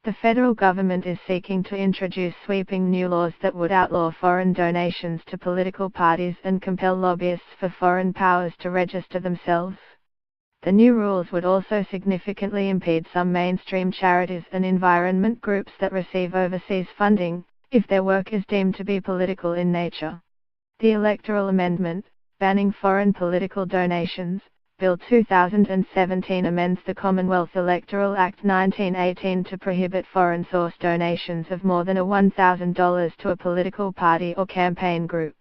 The federal government is seeking to introduce sweeping new laws that would outlaw foreign donations to political parties and compel lobbyists for foreign powers to register themselves. The new rules would also significantly impede some mainstream charities and environment groups that receive overseas funding, if their work is deemed to be political in nature. The electoral amendment, banning foreign political donations, Bill 2017 amends the Commonwealth Electoral Act 1918 to prohibit foreign source donations of more than $1,000 to a political party or campaign group.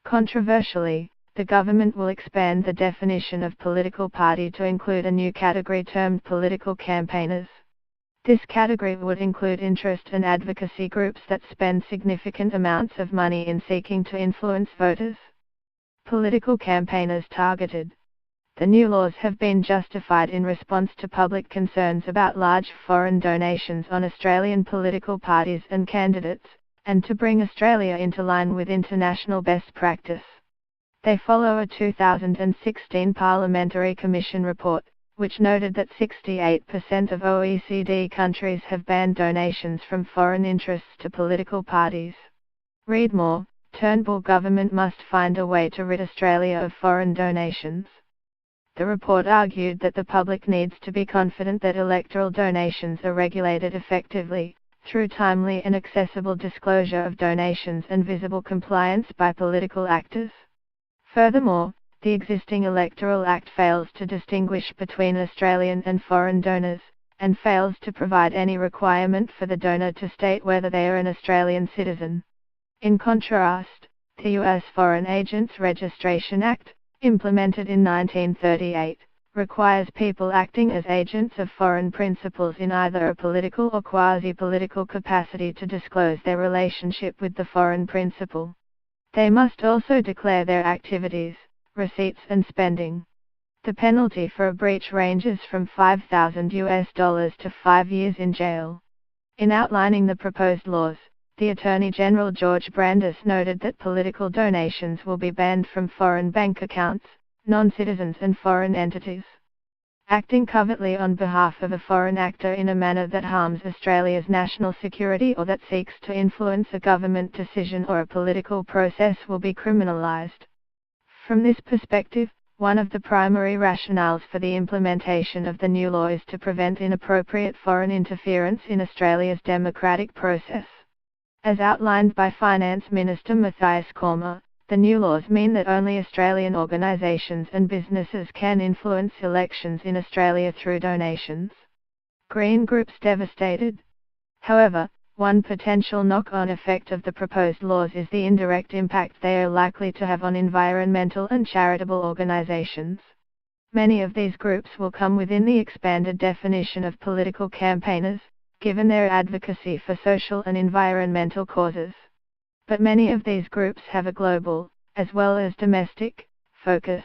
Controversially, the government will expand the definition of political party to include a new category termed political campaigners. This category would include interest and advocacy groups that spend significant amounts of money in seeking to influence voters. Political campaigners targeted. The new laws have been justified in response to public concerns about large foreign donations on Australian political parties and candidates, and to bring Australia into line with international best practice. They follow a 2016 Parliamentary Commission report, which noted that 68% of OECD countries have banned donations from foreign interests to political parties. Read more. Turnbull government must find a way to rid Australia of foreign donations. The report argued that the public needs to be confident that electoral donations are regulated effectively, through timely and accessible disclosure of donations and visible compliance by political actors. Furthermore, the existing Electoral Act fails to distinguish between Australian and foreign donors, and fails to provide any requirement for the donor to state whether they are an Australian citizen. In contrast, the U.S. Foreign Agents Registration Act, implemented in 1938, requires people acting as agents of foreign principals in either a political or quasi-political capacity to disclose their relationship with the foreign principal. They must also declare their activities, receipts and spending. The penalty for a breach ranges from $5,000 to 5 years in jail. In outlining the proposed laws, the Attorney General George Brandis noted that political donations will be banned from foreign bank accounts, non-citizens and foreign entities. Acting covertly on behalf of a foreign actor in a manner that harms Australia's national security or that seeks to influence a government decision or a political process will be criminalised. From this perspective, one of the primary rationales for the implementation of the new law is to prevent inappropriate foreign interference in Australia's democratic process. As outlined by Finance Minister Matthias Cormann, the new laws mean that only Australian organisations and businesses can influence elections in Australia through donations. Green groups devastated. However, one potential knock-on effect of the proposed laws is the indirect impact they are likely to have on environmental and charitable organisations. Many of these groups will come within the expanded definition of political campaigners, given their advocacy for social and environmental causes. But many of these groups have a global, as well as domestic, focus.